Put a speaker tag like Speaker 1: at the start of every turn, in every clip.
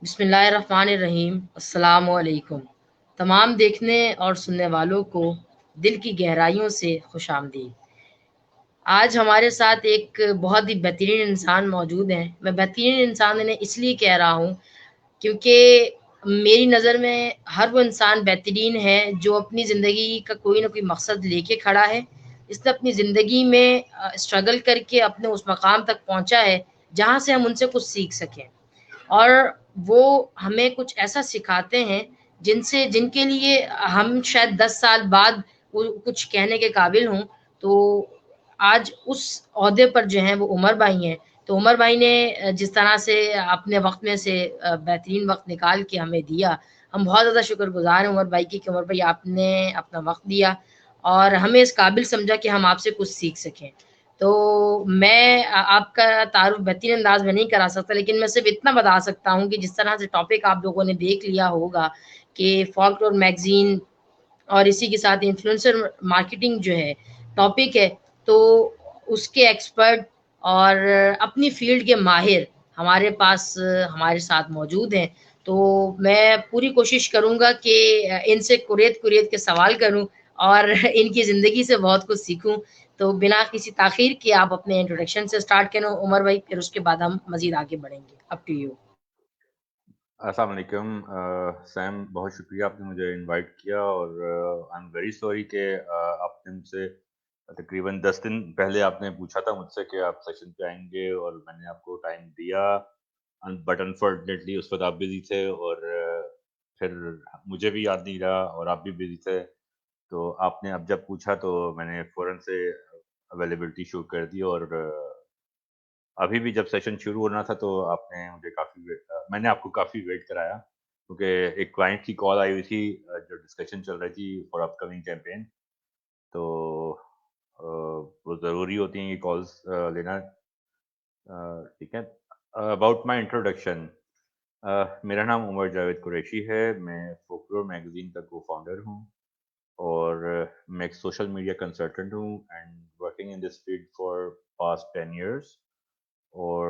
Speaker 1: बिस्मिल्लाहिर्रहमानिर्रहीम। अस्सलामुअलैकुम। तमाम देखने और सुनने वालों को दिल की गहराइयों से खुशामदीद। आज हमारे साथ एक बहुत ही बेहतरीन इंसान मौजूद हैं। मैं बेहतरीन इंसान इन्हें इसलिए कह रहा हूँ क्योंकि मेरी नज़र में हर वो इंसान बेहतरीन है जो अपनी ज़िंदगी का कोई ना कोई मकसद लेके खड़ा है। इसने अपनी ज़िंदगी में स्ट्रगल करके अपने उस मकाम तक पहुँचा है जहाँ से हम उनसे कुछ सीख सकें। और वो हमें कुछ ऐसा सिखाते हैं जिनसे जिनके लिए हम शायद 10 साल बाद वो कुछ कहने के काबिल हों। तो आज उस ओहदे पर जो हैं वो उमर भाई हैं। तो उमर भाई ने जिस तरह से अपने वक़्त में से बेहतरीन वक़्त निकाल के हमें दिया, हम बहुत ज़्यादा शुक्रगुज़ार हैं उमर भाई की कि उमर भाई आपने अपना वक़्त दिया और हमें इस काबिल समझा कि हम आपसे कुछ सीख सकें। तो मैं आपका तारुफ़ बेहतरीन अंदाज़ में नहीं करा सकता, लेकिन मैं सिर्फ़ इतना बता सकता हूँ कि जिस तरह से टॉपिक आप लोगों ने देख लिया होगा कि फ़ोल्कलोर मैगज़ीन और इसी के साथ इन्फ्लुएंसर मार्केटिंग जो है टॉपिक है, तो उसके एक्सपर्ट और अपनी फ़ील्ड के माहिर हमारे पास हमारे साथ मौजूद हैं। तो मैं पूरी कोशिश करूँगा कि इनसे कुरेद-कुरेद के सवाल करूँ और इनकी ज़िंदगी से बहुत कुछ सीखूँ। तो बिना किसी ताख़ीर के आप अपने इंट्रोडक्शन से स्टार्ट करें उमर भाई, फिर उसके बाद हम मज़ीद आगे बढ़ेंगे। Up to you.
Speaker 2: अस्सलाम वालेकुम सैम, बहुत शुक्रिया आपने मुझे इनवाइट किया और आई एम वेरी सॉरी कि आपने मुझसे तकरीबन 10 दिन पहले आपने पूछा था मुझसे कि आप सेशन पे आएंगे और मैंने आपको टाइम दिया, बट अनफॉर्चुनेटली उस वक्त आप बिजी थे और फिर मुझे भी याद नहीं रहा और आप भी बिजी थे। तो आपने अब जब पूछा तो मैंने फ़ौरन से अवेलेबिलिटी शो कर दी और अभी भी जब सेशन शुरू होना था तो आपने मुझे मैंने आपको काफ़ी वेट कराया क्योंकि एक क्लाइंट की कॉल आई हुई थी, जो डिस्कशन चल रही थी फॉर अपकमिंग कैंपेन। तो वो ज़रूरी होती हैं ये कॉल्स लेना। ठीक है। अबाउट माय इंट्रोडक्शन, मेरा नाम उमर जावेद कुरैशी है। मैं फोकलोर मैगज़ीन का को-फाउंडर हूँ और मैं एक सोशल मीडिया कंसल्टेंट हूँ and working in this field for past 10 years. और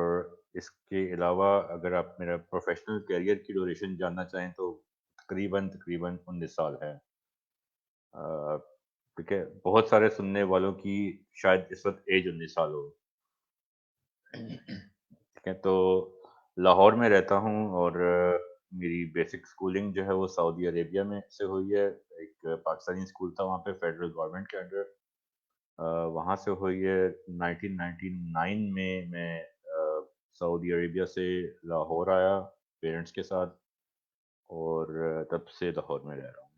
Speaker 2: इसके अलावा अगर आप मेरा प्रोफेशनल करियर की ड्यूरेशन जानना चाहें तो तकरीबन तकरीबन 19 साल है। अ, ठीक है, बहुत सारे सुनने वालों की शायद इस वक्त एज 19 साल हो। ठीक है, तो लाहौर में रहता हूँ और मेरी बेसिक स्कूलिंग जो है वो सऊदी अरेबिया में से हुई है। एक पाकिस्तानी स्कूल था वहाँ पे फेडरल गवर्नमेंट के अंडर, वहाँ से हुई है। 1999 में मैं सऊदी अरेबिया से लाहौर आया पेरेंट्स के साथ और तब से लाहौर में रह रहा हूँ।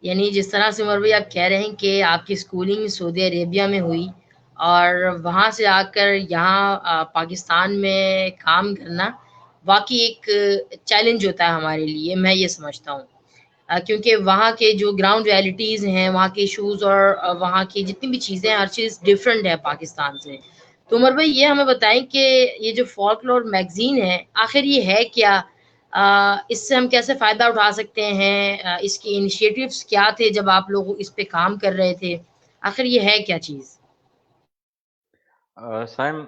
Speaker 1: यानी जिस तरह से उमर भाई आप कह रहे हैं कि आपकी स्कूलिंग सऊदी अरेबिया में हुई और वहाँ से आकर यहाँ पाकिस्तान में काम करना वाक़ई एक चैलेंज होता है हमारे लिए, मैं ये समझता हूँ। क्योंकि वहाँ के जो ग्राउंड रियलिटीज़ हैं, वहाँ के इश्यूज़ और वहाँ की जितनी भी चीज़ें हैं, हर चीज़ डिफरेंट है पाकिस्तान से। तो उमर भाई ये हमें बताएँ कि ये जो फ़ोल्कलोर मैगज़ीन है, आखिर ये है क्या? इससे हम कैसे फ़ायदा उठा सकते हैं? इसके इनिशिएटिव्स क्या थे जब आप लोग इस पे काम कर रहे थे? आखिर ये है क्या चीज़?
Speaker 2: सैम,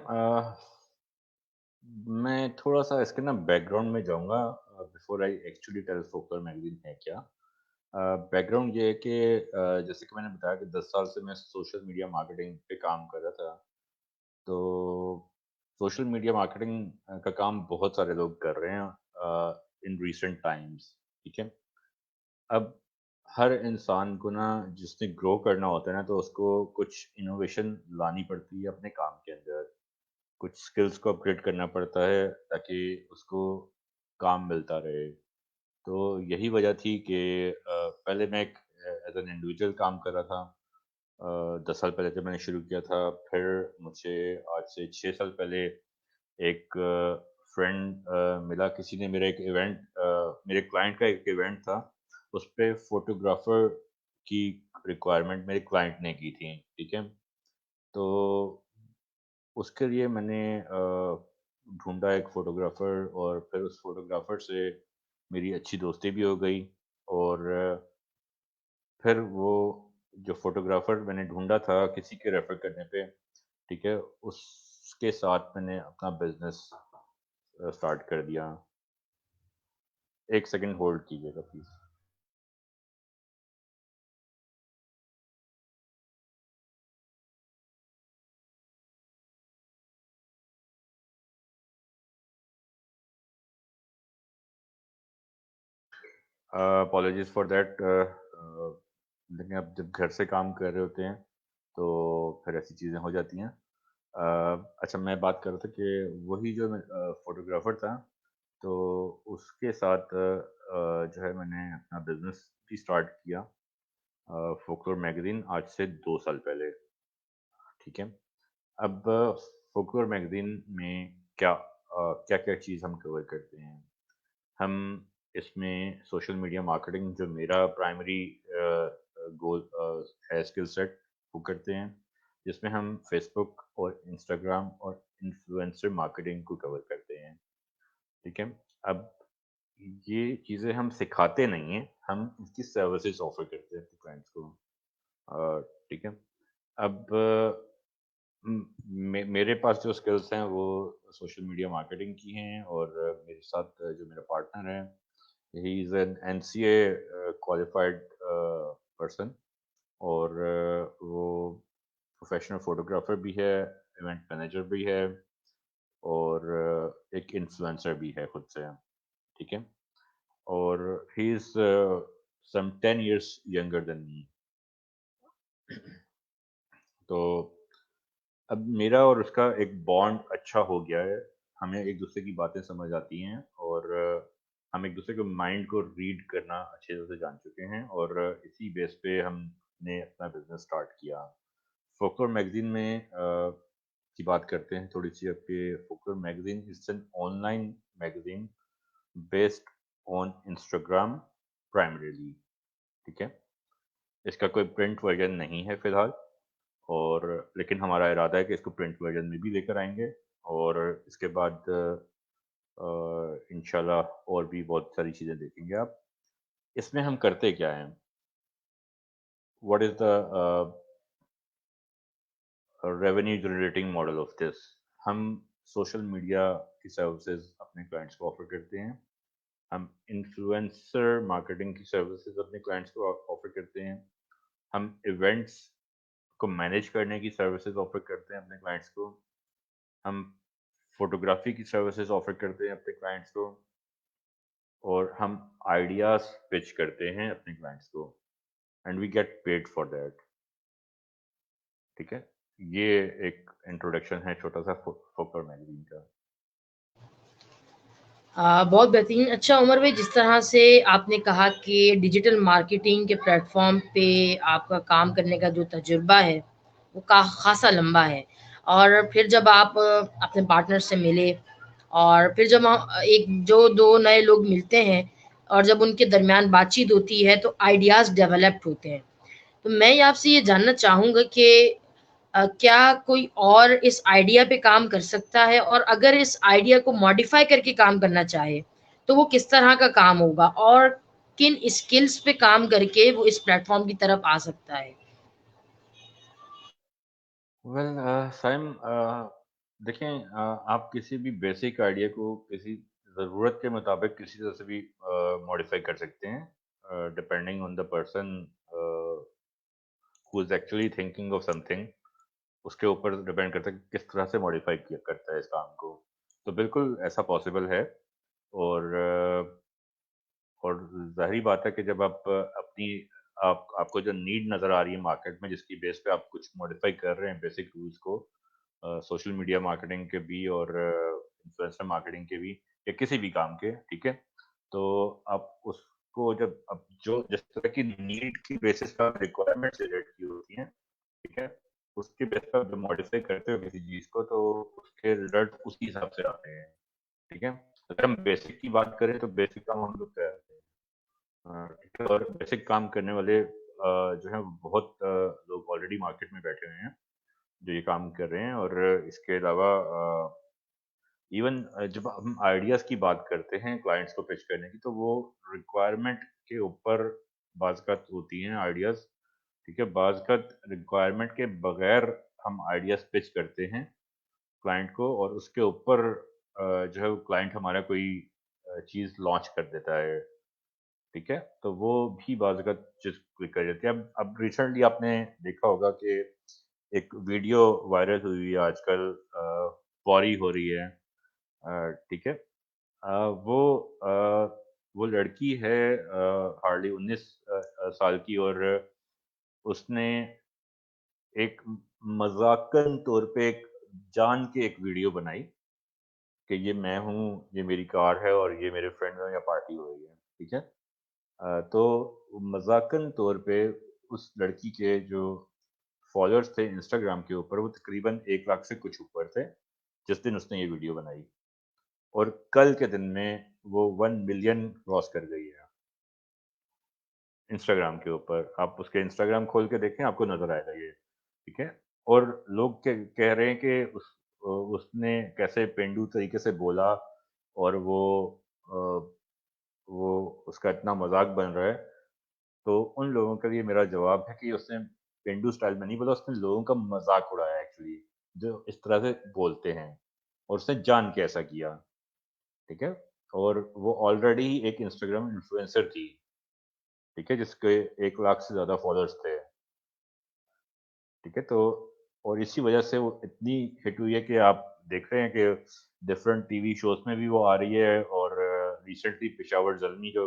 Speaker 2: मैं थोड़ा सा इसके ना बैकग्राउंड में जाऊंगा बिफोर आई एक्चुअली टेल फोकलर मैगजीन है क्या। बैकग्राउंड ये है कि जैसे कि मैंने बताया कि 10 साल से मैं सोशल मीडिया मार्केटिंग पे काम कर रहा था। तो सोशल मीडिया मार्केटिंग का काम बहुत सारे लोग कर रहे हैं इन रीसेंट टाइम्स। ठीक है, अब हर इंसान को ना जिसने ग्रो करना होता है ना तो उसको कुछ इनोवेशन लानी पड़ती है अपने काम के अंदर, कुछ स्किल्स को अपग्रेड करना पड़ता है ताकि उसको काम मिलता रहे। तो यही वजह थी कि पहले मैं एक एज एन इंडिविजुअल काम कर रहा था। 10 साल पहले जब मैंने शुरू किया था, फिर मुझे आज से 6 साल पहले एक फ्रेंड मिला। किसी ने मेरा एक इवेंट, मेरे क्लाइंट का एक इवेंट था, उस पे फोटोग्राफर की रिक्वायरमेंट मेरे क्लाइंट ने की थी। ठीक है, तो उसके लिए मैंने ढूंढा एक फोटोग्राफर और फिर उस फोटोग्राफर से मेरी अच्छी दोस्ती भी हो गई और फिर वो जो फोटोग्राफर मैंने ढूंढा था किसी के रेफर करने पे, ठीक है, उसके साथ मैंने अपना बिजनेस स्टार्ट कर दिया। एक सेकंड होल्ड कीजिएगा प्लीज। Apologies for that. लेकिन आप जब घर से काम कर रहे होते हैं तो फिर ऐसी चीज़ें हो जाती हैं। अच्छा, मैं बात कर रहा था कि वही जो मैं फोटोग्राफर था, तो उसके साथ जो है मैंने अपना बिजनेस भी स्टार्ट किया, फोकलोर मैगजीन, आज से 2 साल पहले। ठीक है। अब फोकलोर मैगजीन में क्या क्या चीज़ हम कवर करते हैं। हम इसमें सोशल मीडिया मार्केटिंग, जो मेरा प्राइमरी गोल है, स्किल सेट, वो करते हैं, जिसमें हम फेसबुक और इंस्टाग्राम और इन्फ्लुएंसर मार्केटिंग को कवर करते हैं। ठीक है। अब ये चीज़ें हम सिखाते नहीं हैं, हम इसकी सर्विसेज ऑफर करते हैं अपने क्लाइंट्स को। ठीक है। अब मेरे पास जो स्किल्स हैं वो सोशल मीडिया मार्केटिंग की हैं, और मेरे साथ जो मेरा पार्टनर है, he is an NCA qualified person, और वो प्रोफेशनल फोटोग्राफर भी है, इवेंट मैनेजर भी है, और एक इन्फ्लुएंसर भी है खुद से। ठीक है। और he is some 10 years younger than me. तो अब मेरा और उसका एक बॉन्ड अच्छा हो गया है। हमें एक दूसरे की बातें समझ आती हैं, और हम एक दूसरे के माइंड को रीड करना अच्छे तरह से जान चुके हैं, और इसी बेस पे हमने अपना बिजनेस स्टार्ट किया। फोकलोर मैगजीन में की बात करते हैं थोड़ी सी। आपके folklore magazine is an online magazine based on Instagram primarily. ठीक है। इसका कोई प्रिंट वर्जन नहीं है फिलहाल, और लेकिन हमारा इरादा है कि इसको प्रिंट वर्जन में भी लेकर आएंगे, और इसके बाद इंशाल्लाह और भी बहुत सारी चीज़ें देखेंगे आप। इसमें हम करते क्या हैं, what is the revenue generating model of this. हम सोशल मीडिया की सर्विसेज अपने क्लाइंट्स को ऑफर करते हैं, हम इन्फ्लुएंसर मार्केटिंग की सर्विसेज अपने क्लाइंट्स को ऑफर करते हैं, हम इवेंट्स को मैनेज करने की सर्विसेज ऑफर करते हैं अपने क्लाइंट्स को, हम फोटोग्राफी की सर्विसेज ऑफर करते हैं अपने क्लाइंट्स को, और हम आइडियाज पिच करते हैं अपने क्लाइंट्स को, and we get paid for that. ठीक है। ये एक इंट्रोडक्शन है छोटा सा फोकर मैगजीन का।
Speaker 1: बहुत बेहतरीन। अच्छा उमर भाई, जिस तरह से आपने कहा कि डिजिटल मार्केटिंग के प्लेटफॉर्म पे आपका काम करने का जो तजुर्बा है वो खासा लंबा है, और फिर जब आप अपने पार्टनर से मिले, और फिर जब एक जो दो नए लोग मिलते हैं और जब उनके दरमियान बातचीत होती है तो आइडियाज़ डेवलप्ड होते हैं। तो मैं आपसे ये जानना चाहूँगा कि क्या कोई और इस आइडिया पे काम कर सकता है, और अगर इस आइडिया को मॉडिफाई करके काम करना चाहे तो वो किस तरह का काम होगा, और किन स्किल्स पे काम करके वो इस प्लेटफॉर्म की तरफ आ सकता है?
Speaker 2: वेल साइम, देखें, आप किसी भी बेसिक आइडिया को किसी ज़रूरत के मुताबिक किसी तरह से भी मॉडिफाई कर सकते हैं, depending on the person who is actually thinking of something. उसके ऊपर डिपेंड करता है कि किस तरह से मॉडिफाई किया करता है इस काम को। तो बिल्कुल ऐसा पॉसिबल है, और और ज़ाहिर बात है कि जब आप अपनी आपको जो नीड नज़र आ रही है मार्केट में, जिसकी बेस पे आप कुछ मॉडिफाई कर रहे हैं बेसिक रूल्स को, सोशल मीडिया मार्केटिंग के भी और इन्फ्लुएंसर मार्केटिंग के भी, या किसी भी काम के, ठीक है? तो आप उसको जब अब जो जिस तरह की नीड की बेसिस पे आप रिक्वायरमेंट जनरेट की होती हैं, ठीक है? उसके बेस पे आप जब मॉडिफाई करते हो किसी चीज़ को, तो उसके रिजल्ट उसी हिसाब से आते हैं, ठीक है? अगर हम बेसिक की बात करें तो बेसिक काम हम लोग करते हैं। ठीक है, और बेसिक काम करने वाले जो है बहुत लोग ऑलरेडी मार्केट में बैठे हुए हैं जो ये काम कर रहे हैं, और इसके अलावा इवन जब हम आइडियाज़ की बात करते हैं क्लाइंट्स को पिच करने की, तो वो रिक्वायरमेंट के ऊपर बाज़ होती हैं आइडियाज़। ठीक है। बाज़ रिक्वायरमेंट के बगैर हम आइडियाज़ पिच करते हैं क्लाइंट को, और उसके ऊपर जो है वो क्लाइंट हमारा कोई चीज़ लॉन्च कर देता है, ठीक है? तो वो भी बाज़-औक़ात चीज़ क्लिक कर जाती है। अब रिसेंटली आपने देखा होगा कि एक वीडियो वायरल हुई है आजकल, पौरी हो रही है, ठीक है? वो वो लड़की है, हार्डली 19 साल की, और उसने एक मज़ाकन तौर पे एक जान के एक वीडियो बनाई कि ये मैं हूँ, ये मेरी कार है और ये मेरे फ्रेंड हैं, या पार्टी हो रही है, ठीक है? तो मज़ाकन तौर पे उस लड़की के जो फॉलोअर्स थे इंस्टाग्राम के ऊपर, वो तकरीबन 1 लाख से कुछ ऊपर थे, जिस दिन उसने ये वीडियो बनाई, और कल के दिन में वो 1 मिलियन क्रॉस कर गई है इंस्टाग्राम के ऊपर। आप उसके इंस्टाग्राम खोल के देखें, आपको नज़र आएगा ये, ठीक है? और लोग कह रहे हैं कि उसने कैसे पेंडु तरीके से बोला, और अ, वो उसका इतना मज़ाक बन रहा है। तो उन लोगों के लिए मेरा जवाब है कि उसने पेंडु स्टाइल में नहीं बोला, उसने लोगों का मज़ाक उड़ाया एक्चुअली, जो इस तरह से बोलते हैं, और उसने जान के ऐसा किया, ठीक है? और वो ऑलरेडी एक इंस्टाग्राम इन्फ्लुएंसर थी, ठीक है? जिसके 1 लाख से ज़्यादा फॉलोअर्स थे, ठीक है? तो और इसी वजह से वो इतनी हिट हुई है कि आप देख रहे हैं कि डिफरेंट टीवी शोज़ में भी वो आ रही है, और रिसेंटली पेशावर ज़ल्मी जो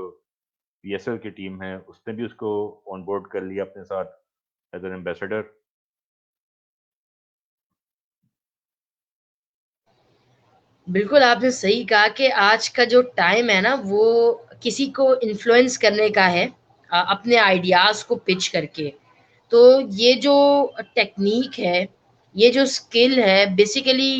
Speaker 2: पीएसएल की टीम है, उसने भी उसको ऑन बोर्ड कर लिया अपने साथ एज़ एन एम्बेसडर।
Speaker 1: बिल्कुल, आपने सही कहा कि आज का जो टाइम है ना, वो किसी को इन्फ्लुएंस करने का है, अपने आइडियाज़ को पिच करके। तो ये जो टेक्नीक है, ये जो स्किल है, बेसिकली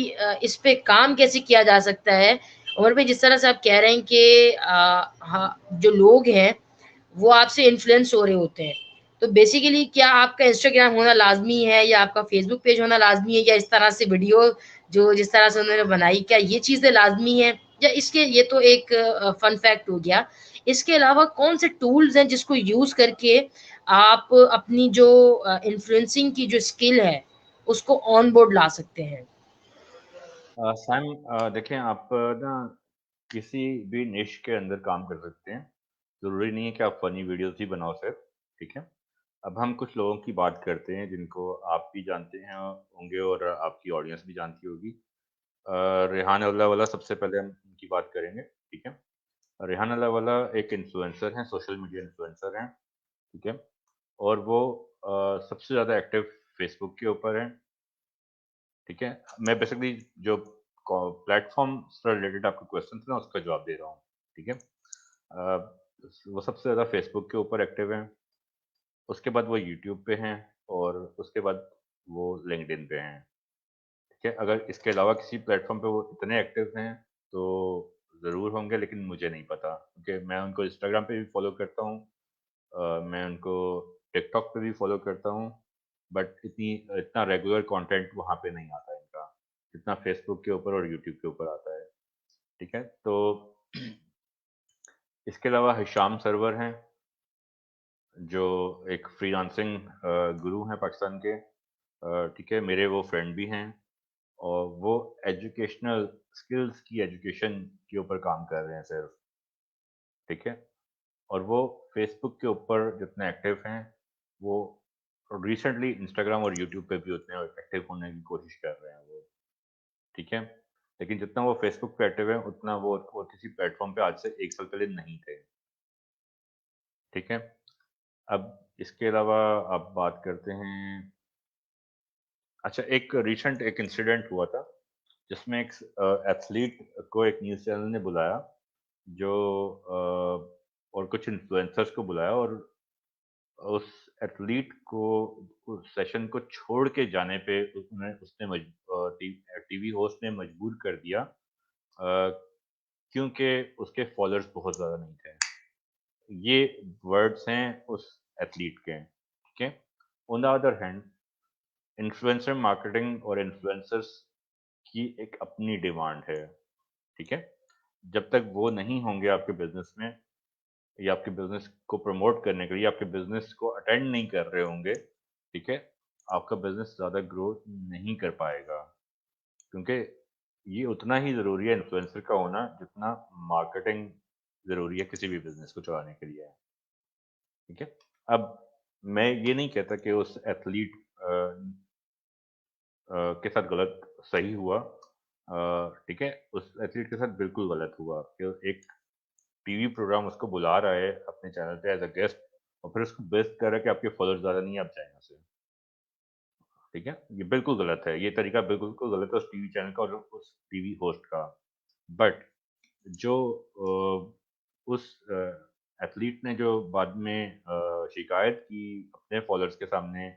Speaker 1: इस पे काम कैसे किया जा सकता है? और भी जिस तरह से आप कह रहे हैं कि हाँ, जो लोग हैं, वो आपसे इन्फ्लुएंस हो रहे होते हैं। तो बेसिकली क्या आपका इंस्टाग्राम होना लाज़मी है, या आपका फ़ेसबुक पेज होना लाज़मी है, या इस तरह से वीडियो जो जिस तरह से उन्होंने बनाई, क्या ये चीज़ें लाज़मी हैं? या इसके ये तो एक फन फैक्ट हो गया। इसके अलावा कौन से टूल्स हैं जिसको यूज़ करके आप अपनी जो इन्फ्लुएंसिंग की जो स्किल है, उसको ऑन बोर्ड ला सकते हैं?
Speaker 2: सैम, देखें, आप ना किसी भी निश के अंदर काम कर सकते हैं। ज़रूरी नहीं है कि आप फ़नी वीडियोज़ ही बनाओ सिर्फ़, ठीक है? अब हम कुछ लोगों की बात करते हैं जिनको आप भी जानते हैं होंगे, और आपकी ऑडियंस भी जानती होगी। रेहान अल्लाहवाला सबसे पहले हम उनकी बात करेंगे, ठीक है? रेहान अल्लाहवाला एक इन्फ्लुएंसर हैं, सोशल मीडिया इन्फ्लुएंसर हैं, ठीक है? और वो सबसे ज़्यादा एक्टिव फ़ेसबुक के ऊपर हैं, ठीक है? मैं बेसिकली जो प्लेटफ़ॉर्म से रिलेटेड आपका क्वेश्चन था ना, उसका जवाब दे रहा हूँ, ठीक है? वो सबसे ज़्यादा फ़ेसबुक के ऊपर एक्टिव हैं, उसके बाद वो यूट्यूब पे हैं, और उसके बाद वो लिंक्डइन पे हैं, ठीक है? अगर इसके अलावा किसी प्लेटफ़ॉर्म पे वो इतने एक्टिव हैं, तो ज़रूर होंगे, लेकिन मुझे नहीं पता, क्योंकि मैं उनको इंस्टाग्राम पे भी फ़ॉलो करता हूँ, मैं उनको टिकटॉक पे भी फ़ॉलो करता हूँ, बट इतना रेगुलर कंटेंट वहाँ पे नहीं आता इनका, जितना फ़ेसबुक के ऊपर और यूट्यूब के ऊपर आता है, ठीक है? तो इसके अलावा हिशाम सरवर हैं, जो एक फ्रीलांसिंग गुरु हैं पाकिस्तान के, ठीक है? मेरे वो फ्रेंड भी हैं, और वो एजुकेशनल स्किल्स की एजुकेशन के ऊपर काम कर रहे हैं सिर्फ़, ठीक है? और वो फ़ेसबुक के ऊपर जितने एक्टिव हैं, वो रिसेंटली इंस्टाग्राम और यूट्यूब पे भी उतने एक्टिव होने की कोशिश कर रहे हैं वो, ठीक है? लेकिन जितना वो फ़ेसबुक पे एक्टिव है, उतना वो और किसी प्लेटफ़ॉर्म पे आज से 1 साल पहले नहीं थे, ठीक है? अब इसके अलावा आप बात करते हैं। अच्छा, एक इंसिडेंट हुआ था, जिसमें एक एथलीट को एक न्यूज़ चैनल ने बुलाया, जो और कुछ इन्फ्लुएंसर्स को बुलाया, और उस एथलीट को उस सेशन को छोड़ के जाने पे उसने टीवी होस्ट ने मजबूर कर दिया, क्योंकि उसके फॉलोअर्स बहुत ज़्यादा नहीं थे। ये वर्ड्स हैं उस एथलीट के, ठीक है? On the other hand, influencer marketing और इन्फ्लुएंसर्स की एक अपनी डिमांड है, ठीक है? जब तक वो नहीं होंगे आपके बिज़नेस में, या आपके बिज़नेस को प्रमोट करने के लिए आपके बिज़नेस को अटेंड नहीं कर रहे होंगे, ठीक है? आपका बिज़नेस ज़्यादा ग्रो नहीं कर पाएगा, क्योंकि ये उतना ही ज़रूरी है इन्फ्लुएंसर का होना जितना मार्केटिंग ज़रूरी है किसी भी बिज़नेस को चलाने के लिए, ठीक है? अब मैं ये नहीं कहता कि उस एथलीट अ के साथ गलत सही हुआ, ठीक है? उस एथलीट के साथ बिल्कुल गलत हुआ कि एक टीवी प्रोग्राम उसको बुला रहा है अपने चैनल पे एज़ अ गेस्ट और फिर उसको बेइज़्ज़त कर रहा है कि आपके फॉलोअर्स ज़्यादा नहीं है, आप जाएँ यहाँ से, ठीक है? ये बिल्कुल गलत है, ये तरीका बिल्कुल गलत है उस टीवी चैनल का और उस टीवी होस्ट का। बट जो उस एथलीट ने जो बाद में शिकायत की अपने फॉलोअर्स के सामने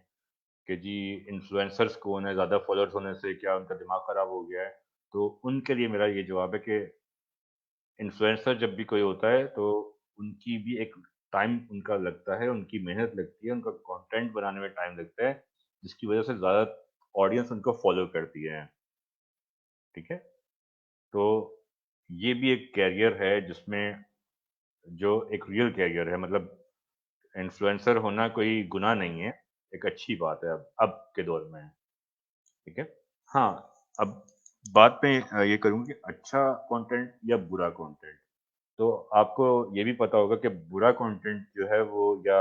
Speaker 2: कि जी इन्फ्लुएंसर्स कौन है, ज़्यादा फॉलोअर्स होने से क्या उनका दिमाग खराब हो गया है? तो उनके लिए मेरा ये जवाब है कि इन्फ्लुएंसर जब भी कोई होता है तो उनकी भी एक टाइम उनका लगता है, उनकी मेहनत लगती है, उनका कंटेंट बनाने में टाइम लगता है, जिसकी वजह से ज़्यादा ऑडियंस उनको फॉलो करती है, ठीक है? तो ये भी एक कैरियर है जिसमें जो एक रियल कैरियर है, मतलब इन्फ्लुएंसर होना कोई गुनाह नहीं है, एक अच्छी बात है अब के दौर में, ठीक है? हाँ, अब बात मैं ये करूँगा कि अच्छा कंटेंट या बुरा कंटेंट। तो आपको ये भी पता होगा कि बुरा कंटेंट जो है वो या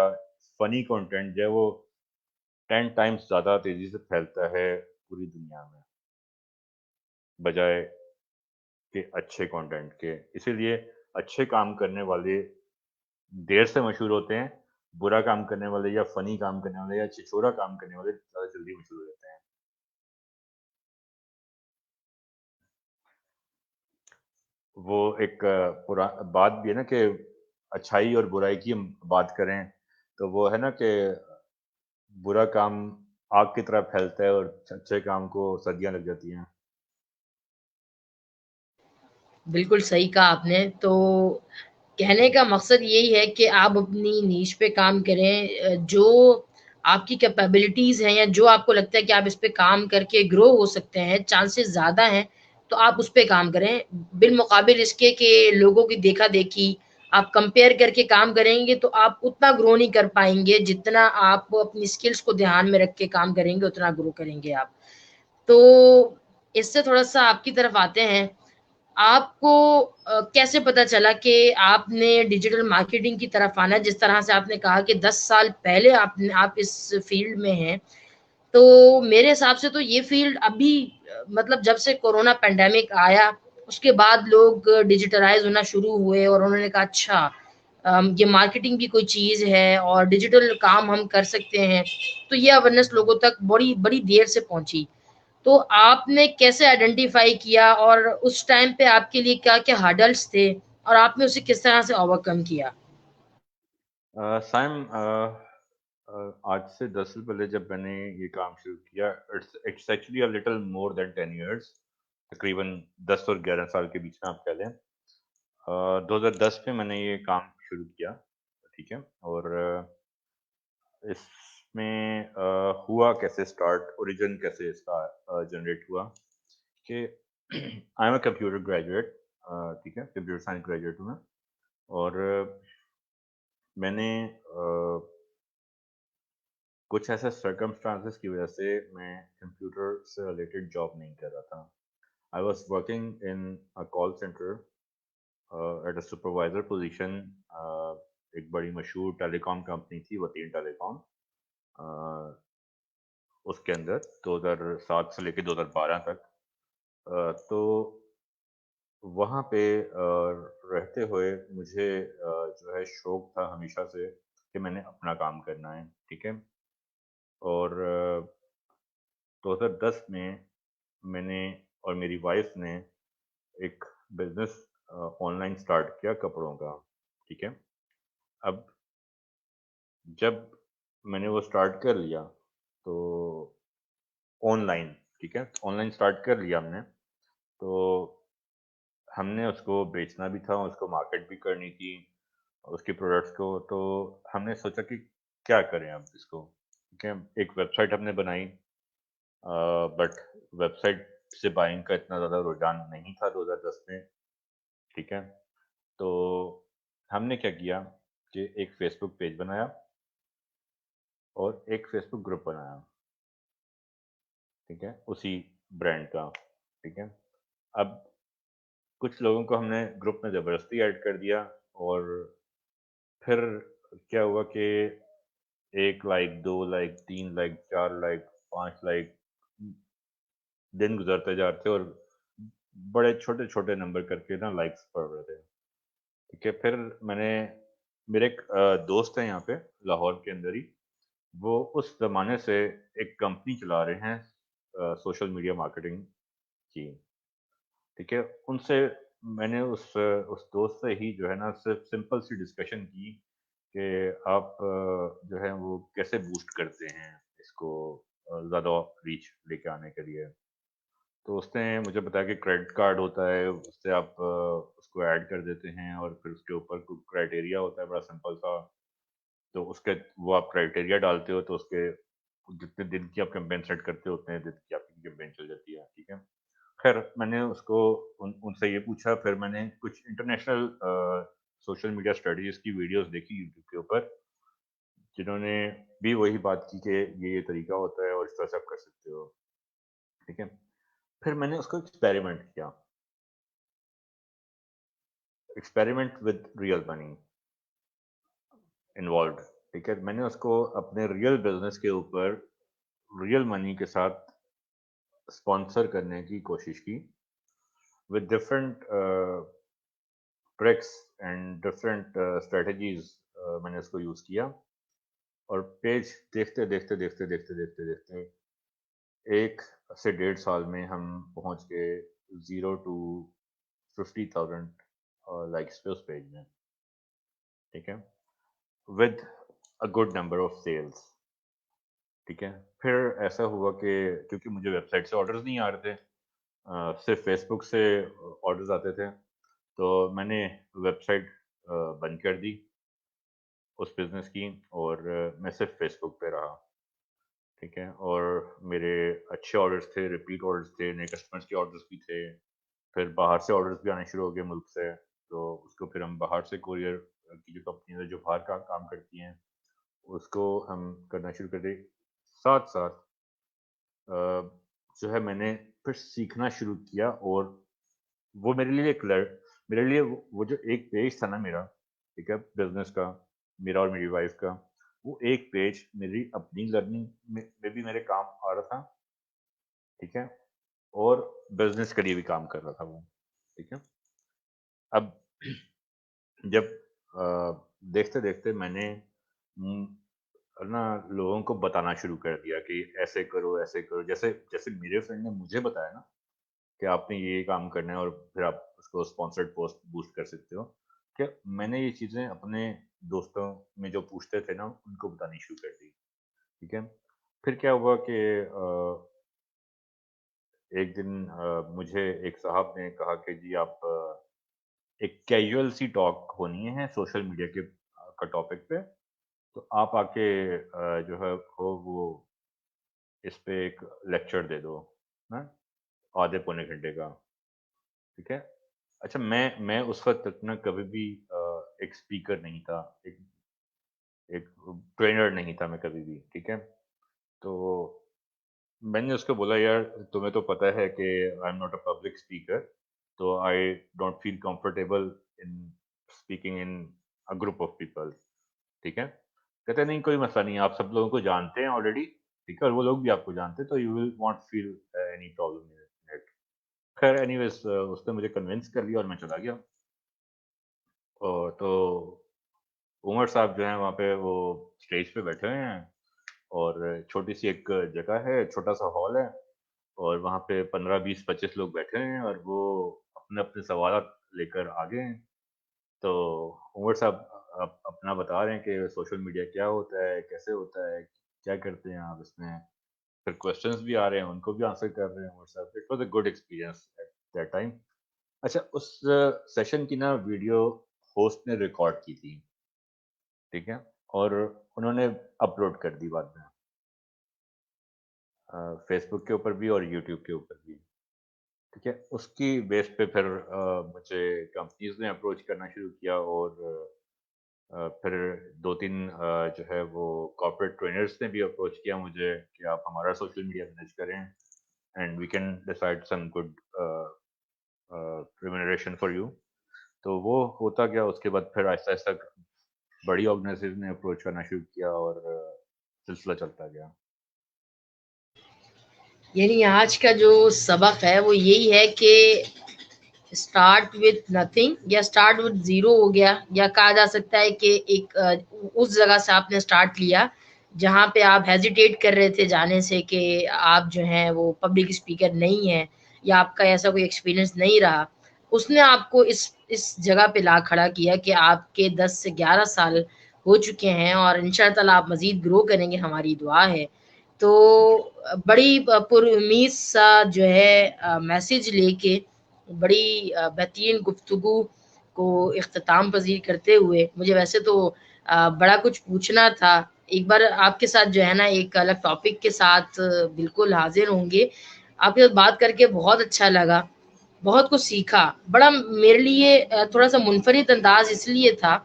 Speaker 2: फ़नी कंटेंट जो है वो 10 टाइम्स ज़्यादा तेज़ी से फैलता है पूरी दुनिया में, बजाय कि अच्छे कंटेंट के। इसीलिए अच्छे काम करने वाले देर से मशहूर होते हैं, बुरा काम करने वाले या फ़नी काम करने वाले या छिछोरा काम करने वाले ज़्यादा जल्दी मशहूर हो जाते हैं। वो एक पुरा बात भी है ना कि अच्छाई और बुराई की हम बात करें, तो वो है ना कि बुरा काम आग की तरह फैलता है और अच्छे काम को सदियाँ लग जाती हैं।
Speaker 1: बिल्कुल सही कहा आपने। तो कहने का मकसद यही है कि आप अपनी नीश पे काम करें, जो आपकी कैपेबिलिटीज़ हैं या जो आपको लगता है कि आप इस पे काम करके ग्रो हो सकते हैं, चांसेस ज़्यादा हैं, तो आप उस पे काम करें। बिलमुकाबिल इसके कि लोगों की देखा-देखी, आप कंपेयर करके काम करेंगे तो आप उतना ग्रो नहीं कर पाएँगे, जितना आप अपनी स्किल्स को ध्यान में रख के काम करेंगे, उतना ग्रो करेंगे आप। तो इससे थोड़ा-सा आपकी तरफ आते हैं। आपको कैसे पता चला कि आपने डिजिटल मार्केटिंग की तरफ आना है? जिस तरह से आपने कहा कि 10 साल पहले आप इस फ़ील्ड में हैं, तो मेरे हिसाब से तो ये फ़ील्ड अभी मतलब जब से कोरोना पैंडेमिक आया, उसके बाद लोग डिजिटलाइज़ होना शुरू हुए और उन्होंने कहा अच्छा ये मार्केटिंग भी कोई चीज़ है और डिजिटल काम हम कर सकते हैं। तो ये अवेयरनेस लोगों तक बड़ी बड़ी देर से पहुँची। तो आपने कैसे आइडेंटिफ़ाई किया और उस टाइम पे आपके लिए क्या-क्या हर्डल्स थे और आपने उसे किस तरह से ओवरकम किया?
Speaker 2: साइम आज से 10 साल पहले जब मैंने ये काम शुरू किया, it's actually a little more than 10 years, तकरीबन 10 और 11 साल के बीच में आप कह लें। 2010 में मैंने ये काम शुरू किया, ठीक है? और इसमें हुआ कैसे स्टार्ट, ओरिजिन कैसे इसका जनरेट हुआ कि I am a computer graduate, ठीक है? कंप्यूटर साइंस ग्रेजुएट हूँ मैं और मैंने कुछ ऐसे सर्कमस्टांसेस की वजह से मैं कंप्यूटर से रिलेटेड जॉब नहीं कर रहा था। I was working in a call centre at a supervisor position, एक बड़ी मशहूर टेलीकॉम कंपनी थी वतीन टेलीकॉम, अ, उसके अंदर 2007 से लेके 2012 तक। तो वहाँ पे रहते हुए मुझे जो है शौक था हमेशा से कि मैंने अपना काम करना है, ठीक है? और 2010 में मैंने और मेरी वाइफ़ ने एक बिज़नेस ऑनलाइन स्टार्ट किया कपड़ों का, ठीक है? अब जब मैंने वो स्टार्ट कर लिया, तो ऑनलाइन, ठीक है? ऑनलाइन स्टार्ट कर लिया हमने, तो हमने उसको बेचना भी था, उसको मार्केट भी करनी थी, उसके प्रोडक्ट्स को, तो हमने सोचा कि क्या करें अब इसको, ठीक है? एक वेबसाइट हमने बनाई, बट वेबसाइट से बाइंग का इतना ज़्यादा रुझान नहीं था 2010 में, ठीक है? तो हमने क्या किया कि एक फ़ेसबुक पेज बनाया और एक फ़ेसबुक ग्रुप बनाया, ठीक है? उसी ब्रांड का, ठीक है? अब कुछ लोगों को हमने ग्रुप में ज़बरदस्ती ऐड कर दिया और फिर क्या हुआ कि 1 like, 2 like, 3 like, 4 like, 5 like दिन गुज़रते जा रहे थे और बड़े छोटे-छोटे नंबर करके ना लाइक्स पड़ रहे थे। ठीक है, फिर मैंने मेरे एक दोस्त हैं यहाँ पे लाहौर के अंदर ही, वो उस ज़माने से एक कंपनी चला रहे हैं सोशल मीडिया मार्केटिंग की, ठीक है? उनसे मैंने उस दोस्त से ही जो है ना सिर्फ़ सिंपल सी डिस्कशन की कि आप जो है वो कैसे बूस्ट करते हैं इसको ज़्यादा रीच लेके आने के लिए। तो उसने मुझे बताया कि क्रेडिट कार्ड होता है, उससे आप उसको ऐड कर देते हैं और फिर उसके ऊपर कुछ क्राइटेरिया होता है बड़ा सिंपल सा, तो उसके वो आप क्राइटेरिया डालते हो तो उसके जितने दिन की आप कैंपेन सेट करते हो उतने दिन की आपकी कैंपेन चल जाती है, ठीक है। खैर मैंने उसको उनसे ये पूछा, फिर मैंने कुछ इंटरनेशनल सोशल मीडिया स्ट्रेटजीज की वीडियोस देखी यूट्यूब के ऊपर, जिन्होंने भी वही बात की कि ये तरीका होता है और इस तरह से आप कर सकते हो, ठीक है। फिर मैंने उसको एक्सपेरिमेंट किया, experiment with real money involved, ठीक है। मैंने उसको अपने रियल बिजनेस के ऊपर रियल मनी के साथ स्पॉन्सर करने की कोशिश की with different tricks and different strategies. मैंने उसको यूज़ किया और पेज देखते देखते देखते देखते देखते देखते 1 से 1.5 साल में हम पहुंच गए 0 to 50,000 लाइक्स पे उस पेज में, ठीक है, with a good number of sales, ठीक है। फिर ऐसा हुआ कि क्योंकि मुझे वेबसाइट से ऑर्डर्स नहीं आ रहे थे, सिर्फ फेसबुक से ऑर्डर्स आते थे, तो मैंने वेबसाइट बंद कर दी उस बिज़नेस की और मैं सिर्फ फेसबुक पे रहा, ठीक है। और मेरे अच्छे ऑर्डर्स थे, रिपीट ऑर्डर्स थे, नए कस्टमर्स के ऑर्डर्स भी थे। फिर बाहर से ऑर्डर्स भी आने शुरू हो गए मुल्क से, तो उसको फिर हम बाहर से कोरियर की जो कंपनी है जो बाहर का काम करती हैं, उसको हम करना शुरू कर दिए। साथ-साथ जो है मैंने फिर सीखना शुरू किया और वो मेरे लिए एक लर मेरे लिए वो जो एक पेज था ना मेरा, ठीक है, बिज़नेस का, मेरा और मेरी वाइफ़ का, वो एक पेज मेरी अपनी लर्निंग में भी मेरे काम आ रहा था, ठीक है? और बिज़नेस के लिए भी काम कर रहा था वो, ठीक है? अब जब देखते-देखते मैंने ना लोगों को बताना शुरू कर दिया कि ऐसे करो, जैसे जैसे मेरे फ्रेंड ने मुझे बताया ना कि आपने ये काम करना है और फिर आप उसको स्पॉन्सर्ड पोस्ट बूस्ट कर सकते हो। क्या मैंने ये चीज़ें अपने दोस्तों में जो पूछते थे ना, उनको बतानी शुरू कर दी, ठीक है? फिर क्या हुआ कि एक दिन मुझे एक साहब ने कहा कि जी आप एक कैजुअल सी टॉक होनी है सोशल मीडिया के का टॉपिक पे, तो आप आके जो है वो इस पे एक लेक्चर दे दो, हाँ? आधे पौने घंटे का, ठीक है? अच्छा मैं उस वक़्त तक ना कभी भी एक स्पीकर नहीं था, एक एक ट्रेनर नहीं था मैं कभी भी, ठीक है? तो मैंने उसको बोला यार तुम्हें तो पता है कि I am not a public speaker, तो I don't feel comfortable in speaking in a group of people, ठीक है? कहते नहीं कोई मसला नहीं है, आप सब लोगों को जानते हैं ऑलरेडी, ठीक है? और वो लोग भी आपको जानते हैं तो you will not feel any problem in it. खैर एनीवेज़ उसने मुझे कन्विंस कर लिया और मैं चला गया। तो उमर साहब जो हैं वहाँ पे वो स्टेज पे बैठे हुए हैं और छोटी-सी एक जगह है, छोटा-सा हॉल है और वहाँ पे 15, 20, 25 लोग बैठे हैं और वो अपने-अपने सवालात लेकर आ गए हैं। तो उमर साहब अपना बता रहे हैं कि सोशल मीडिया क्या होता है, कैसे होता है, क्या करते हैं आप इसमें? फिर क्वेश्चंस भी आ रहे हैं, उनको भी आंसर कर रहे हैं उमर साहब। It was a good experience at that time. अच्छा उस सेशन की ना वीडियो होस्ट ने रिकॉर्ड की थी, ठीक है? और उन्होंने अपलोड कर दी बाद में फेसबुक के ऊपर भी और यूट्यूब के ऊपर भी, ठीक है? उसकी बेस पे फिर मुझे कंपनीज़ ने अप्रोच करना शुरू किया और फिर 2-3 जो है वो कॉर्पोरेट ट्रेनर्स ने भी अप्रोच किया मुझे कि आप हमारा सोशल मीडिया मैनेज करें and we can decide some good remuneration for you. तो वो होता गया, उसके बाद फिर आहिस्ता-आहिस्ता बड़ी ऑर्गेनाइज़ेशन ने अप्रोच करना शुरू किया और सिलसिला चलता गया।
Speaker 1: यानी आज का जो सबक है वो यही है कि स्टार्ट विथ नथिंग या स्टार्ट विथ ज़ीरो हो गया, या कहा जा सकता है कि एक उस जगह से आपने स्टार्ट लिया जहाँ पे आप हेजिटेट कर रहे थे जाने से कि आप जो हैं वो पब्लिक स्पीकर नहीं हैं या आपका ऐसा कोई एक्सपीरियंस नहीं रहा। उसने आपको इस जगह पे ला खड़ा किया कि आपके 10 से 11 साल हो चुके हैं और इंशाअल्लाह ताला आप मज़ीद ग्रो करेंगे, हमारी दुआ है। तो बड़ी पुरुम्मीद सा जो है मैसेज लेके बड़ी बेहतरीन गुफ्तगू को इख्तिताम पज़ीर करते हुए, मुझे वैसे तो बड़ा कुछ पूछना था। एक बार आपके साथ जो है ना एक अलग टॉपिक के साथ बिल्कुल हाज़िर होंगे। आपके साथ बात करके बहुत अच्छा लगा, बहुत कुछ सीखा। बड़ा मेरे लिए थोड़ा-सा मुनफ़रिद अंदाज़ इसलिए था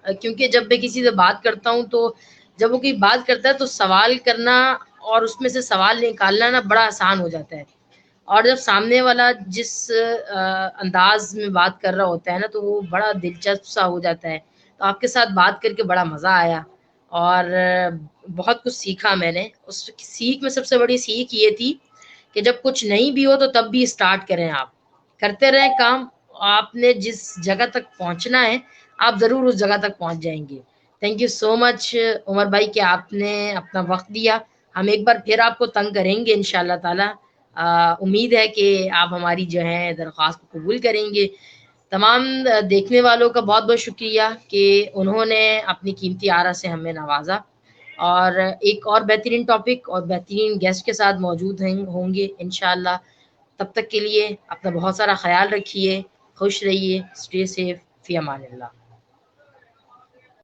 Speaker 1: क्योंकि जब मैं किसी से बात करता हूँ तो जब वो कोई बात करता है तो सवाल करना और उसमें से सवाल निकालना ना बड़ा आसान हो जाता है। और जब सामने वाला जिस अंदाज़ में बात कर रहा होता है ना, तो वो बड़ा दिलचस्प सा हो जाता है। तो आपके साथ बात करके बड़ा मज़ा आया और बहुत कुछ सीखा मैंने। उस सीख में सबसे बड़ी सीख ये थी कि जब कुछ नहीं भी हो तो तब भी स्टार्ट करें आप। करते रहें काम, आपने जिस जगह तक पहुँचना है, आप ज़रूर उस जगह तक पहुँच जाएँगे। Thank you so much Umar भाई कि आपने अपना वक़्त दिया। हम एक बार फिर आपको तंग करेंगे इंशाअल्लाह ताला। उम्मीद है कि आप हमारी जो है दरख्वास्त को कबूल करेंगे। तमाम देखने वालों का बहुत-बहुत शुक्रिया कि उन्होंने अपनी कीमती आरा से हमें नवाज़ा और एक और बेहतरीन टॉपिक और बेहतरीन गेस्ट के साथ मौजूद होंगे इंशाअल्लाह। तब तक के लिए अपना बहुत सारा ख़्याल रखिए, खुश रहिए, स्टे सेफ, फ़ी अमानिल्लाह।